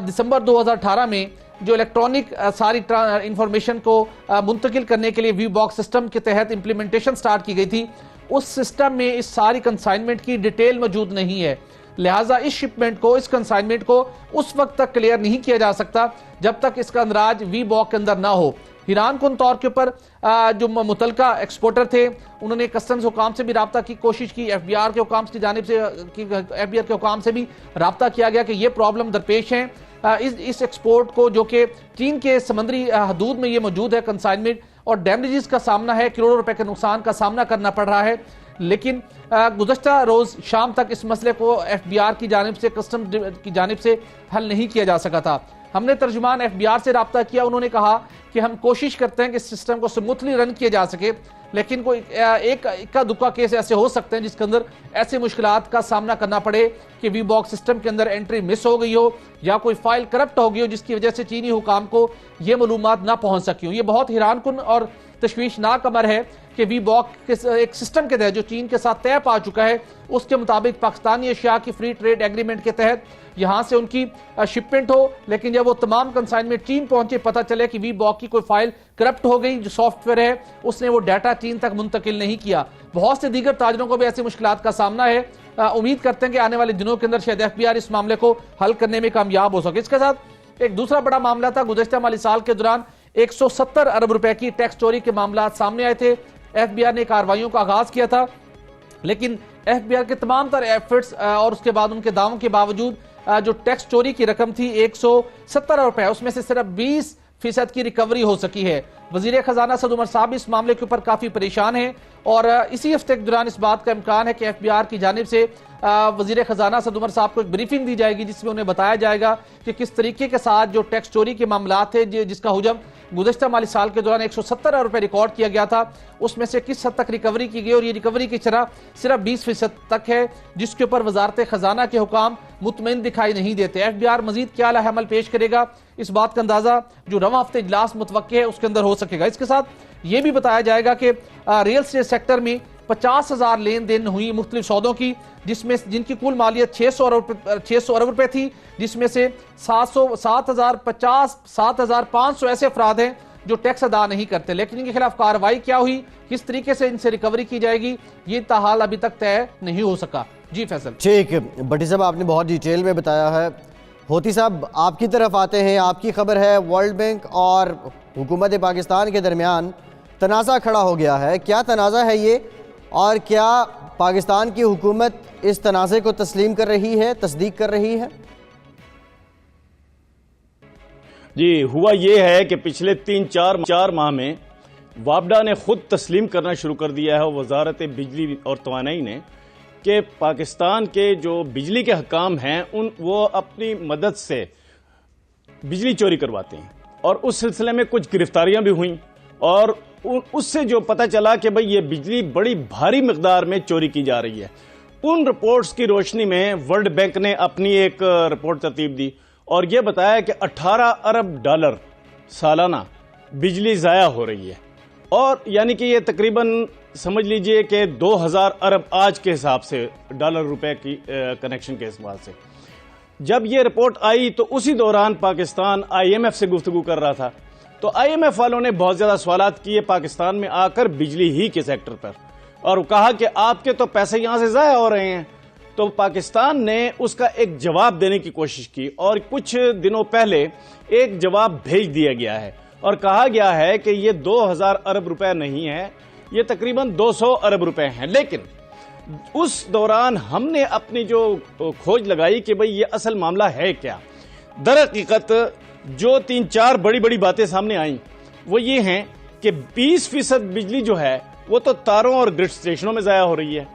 दिसंबर 2018 में जो इलेक्ट्रॉनिक सारी इंफॉर्मेशन को मुंतकिल करने के लिए वी बॉक्स सिस्टम के तहत इंप्लीमेंटेशन स्टार्ट की गई थी, उस सिस्टम में इस सारी कंसाइनमेंट की डिटेल मौजूद नहीं है। लिहाजा इस शिपमेंट को, इस कंसाइनमेंट को उस वक्त तक क्लियर नहीं किया जा सकता जब तक इसका अंदराज वी बॉक्स के अंदर ना हो। हैरान कुन तौर के ऊपर जो मुतलका एक्सपोर्टर थे उन्होंने कस्टम्स हुकाम से भी रब्ता की कोशिश की, FBR के हुकाम की जानिब से FBR के हुकाम से भी रब्ता किया गया कि ये प्रॉब्लम दरपेश है इस एक्सपोर्ट को, जो कि चीन के समंदरी हदूद में ये मौजूद है कंसाइनमेंट, और डैमेजेस का सामना है, करोड़ों रुपए के नुकसान का सामना करना पड़ रहा है। लेकिन गुज़श्ता रोज़ शाम तक इस मसले को FBR की जानिब से, कस्टम की जानिब से हल नहीं किया जा सका था। हमने तर्जुमान FBR से रब्ता किया, उन्होंने कहा कि हम कोशिश करते हैं कि इस सिस्टम को स्मूथली रन किया जा सके, लेकिन कोई एक इक्का दुक्का केस ऐसे हो सकते हैं जिसके अंदर ऐसे मुश्किलात का सामना करना पड़े कि वी बॉक्स सिस्टम के अंदर एंट्री मिस हो गई हो या कोई फाइल करप्ट हो गई हो, जिसकी वजह से चीनी हुकाम को ये मालूमात ना पहुंच सकी हो। ये बहुत हैरान कुन और तशवीशनाक अमर है कि वी बॉक्स के एक सिस्टम के तहत जो चीन के साथ तय पा चुका है, उसके मुताबिक पाकिस्तानी अशिया की फ्री ट्रेड एग्रीमेंट के तहत यहाँ से उनकी शिपमेंट हो, लेकिन जब वो तमाम कंसाइनमेंट चीन पहुंचे, पता चले कि वी बॉक्स की कोई फाइल करप्ट हो गई, जो सॉफ्टवेयर है उसने वो डाटा चीन तक मुंतकिल नहीं किया। बहुत से दीगर ताजरों को भी ऐसी मुश्किलात का सामना है। उम्मीद करते हैं कि आने वाले दिनों के अंदर शायद FBR इस मामले को हल करने में कामयाब हो सके। इसके साथ एक दूसरा बड़ा मामला था, गुज़श्ता माली साल के दौरान 170 अरब रुपए की टैक्स चोरी के मामला सामने आए थे। FBR ने कार्रवाइयों का आगाज किया था, लेकिन FBR के तमाम तर एफर्ट्स और उसके बाद उनके दावों के बावजूद जो टैक्स चोरी की रकम थी 170 रुपए, उसमें से सिर्फ फीसद की रिकवरी हो सकी है। वजीर खजाना सद उमर साहब इस मामले के ऊपर काफी परेशान हैं और इसी हफ्ते के दौरान इस बात का इम्कान है कि FBI की जानिब से वजीर खजाना सद उमर साहब को एक ब्रीफिंग दी जाएगी जिसमें उन्हें बताया जाएगा कि किस तरीके के साथ जो टैक्स चोरी के मामला थे जिसका हुजम गुज़श्ता माली साल के दौरान 170 अरब रुपए रिकॉर्ड किया गया था, उसमें से किस हद तक रिकवरी की गई और ये रिकवरी की शरह सिर्फ 20% तक है, जिसके ऊपर वजारत खजाना के हुकाम मुतमईन दिखाई नहीं देते। FBI मजीद क्या अमल पेश करेगा, इस बात का अंदाजा जो रवां हफ्ते इजलास मुतवक्के है उसके अंदर हो सकेगा। इसके साथ ये भी बताया जाएगा कि रियल एस्टेट सेक्टर में 50,000 लेन देन हुई मुख्तलिफ सौदों की, जिसमें जिनकी कुल मालियत 600 अरब रुपए थी, जिसमें से 7,500 ऐसे अफराद हैं जो टैक्स अदा नहीं करते, लेकिन इनके खिलाफ कार्रवाई क्या हुई, किस तरीके से इनसे रिकवरी की जाएगी, ये ताहाल अभी तक तय नहीं हो सका। जी फैसल। ठीक, भट्टी साहब आपने बहुत डिटेल में बताया है। होती साहब आपकी तरफ आते हैं, आपकी खबर है वर्ल्ड बैंक और हुकूमत पाकिस्तान के दरमियान तनाज़ा खड़ा हो गया है, क्या तनाज़ा है ये और क्या पाकिस्तान की हुकूमत इस तनाज़े को तस्लीम कर रही है, तस्दीक कर रही है? जी, हुआ ये है कि पिछले 3-4 माह में वापडा ने खुद तस्लीम करना शुरू कर दिया है, वजारत बिजली और तवानाई ने, कि पाकिस्तान के जो बिजली के हकाम हैं वो अपनी मदद से बिजली चोरी करवाते हैं और उस सिलसिले में कुछ गिरफ्तारियां भी हुई और उससे जो पता चला कि भाई ये बिजली बड़ी भारी मिकदार में चोरी की जा रही है। उन रिपोर्ट्स की रोशनी में वर्ल्ड बैंक ने अपनी एक रिपोर्ट तरतीब दी और यह बताया कि 18 अरब डॉलर सालाना बिजली ज़ाया हो रही है और यानी कि ये तकरीबन समझ लीजिए कि 2000 अरब आज के हिसाब से डॉलर रुपए की कनेक्शन के इस्तेमाल से। जब ये रिपोर्ट आई तो उसी दौरान पाकिस्तान IMF से गुफ्तगू कर रहा था, तो IMF वालों ने बहुत ज़्यादा सवालात किए पाकिस्तान में आकर बिजली ही के सेक्टर पर और कहा कि आपके तो पैसे यहाँ से ज़ाया हो रहे हैं। तो पाकिस्तान ने उसका एक जवाब देने की कोशिश की और कुछ दिनों पहले एक जवाब भेज दिया गया है और कहा गया है कि ये 2000 अरब रुपए नहीं है, ये तकरीबन 200 अरब रुपए हैं। लेकिन उस दौरान हमने अपनी जो खोज लगाई कि भाई ये असल मामला है क्या। दरहकीकत जो 3-4 बड़ी बड़ी बातें सामने आई वो ये हैं कि 20% बिजली जो है वो तो तारों और ग्रिड स्टेशनों में ज़ाया हो रही है,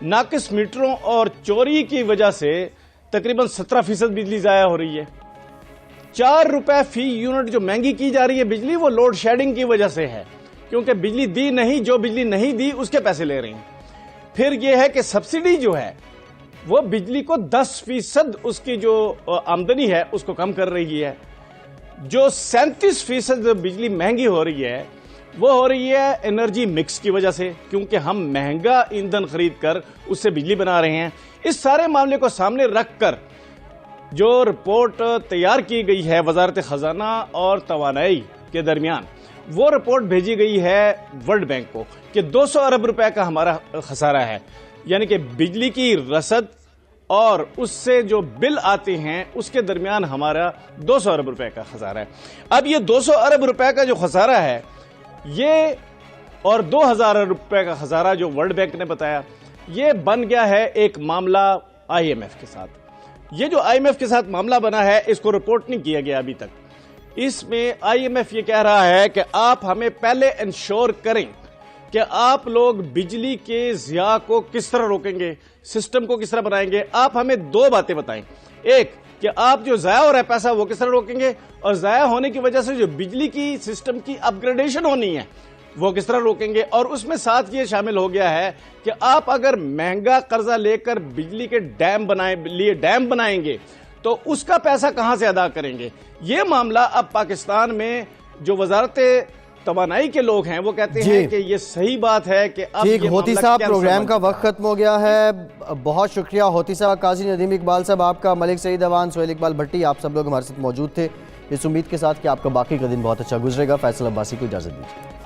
नाकिस मीटरों और चोरी की वजह से तकरीबन 17% बिजली ज़ाया हो रही है। 4 रुपए फी यूनिट जो महंगी की जा रही है बिजली वो लोड शेडिंग की वजह से है, क्योंकि बिजली दी नहीं, जो बिजली नहीं दी उसके पैसे ले रही हैं। फिर यह है कि सब्सिडी जो है वो बिजली को 10% उसकी जो आमदनी है उसको कम कर रही है। जो 37% बिजली महंगी हो रही है वो हो रही है एनर्जी मिक्स की वजह से, क्योंकि हम महंगा ईंधन खरीद कर उससे बिजली बना रहे हैं। इस सारे मामले को सामने रखकर जो रिपोर्ट तैयार की गई है वजारत खजाना और तवानाई के दरमियान, वो रिपोर्ट भेजी गई है वर्ल्ड बैंक को कि 200 अरब रुपए का हमारा खसारा है, यानी कि बिजली की रसद और उससे जो बिल आते हैं उसके दरमियान हमारा 200 अरब रुपए का खसारा है। अब ये 200 अरब रुपए का जो खसारा है ये और 2000 अरब रुपए का खसारा जो वर्ल्ड बैंक ने बताया, ये बन गया है एक मामला IMF के साथ। ये जो IMF के साथ मामला बना है इसको रिपोर्ट नहीं किया गया अभी तक। इसमें IMF ये कह रहा है कि आप हमें पहले इंश्योर करें कि आप लोग बिजली के ज़िया को किस तरह रोकेंगे, सिस्टम को किस तरह बनाएंगे। आप हमें 2 बातें बताएं, एक कि आप जो ज़ाया हो रहा है पैसा वो किस तरह रोकेंगे, और ज़ाया होने की वजह से जो बिजली की सिस्टम की अपग्रेडेशन होनी है वो किस तरह रोकेंगे। और उसमें साथ ये शामिल हो गया है कि आप अगर महंगा कर्जा लेकर बिजली के डैम बनाएंगे तो उसका पैसा कहां से अदा करेंगे। ये मामला अब पाकिस्तान में जो वजारत तवानाई के लोग हैं वो कहते हैं कि ये सही बात है कि अब ठीक। होती साहब, प्रोग्राम का वक्त खत्म हो गया है, बहुत शुक्रिया होती साहब, काजी नदीम इकबाल साहब आपका, मलिक सईद अवान, सोहेल इकबाल भट्टी, आप सब लोग हमारे साथ मौजूद थे। इस उम्मीद के साथ कि आपका बाकी का दिन बहुत अच्छा गुजरेगा। फैसल अब्बासी को इजाज़त दीजिए।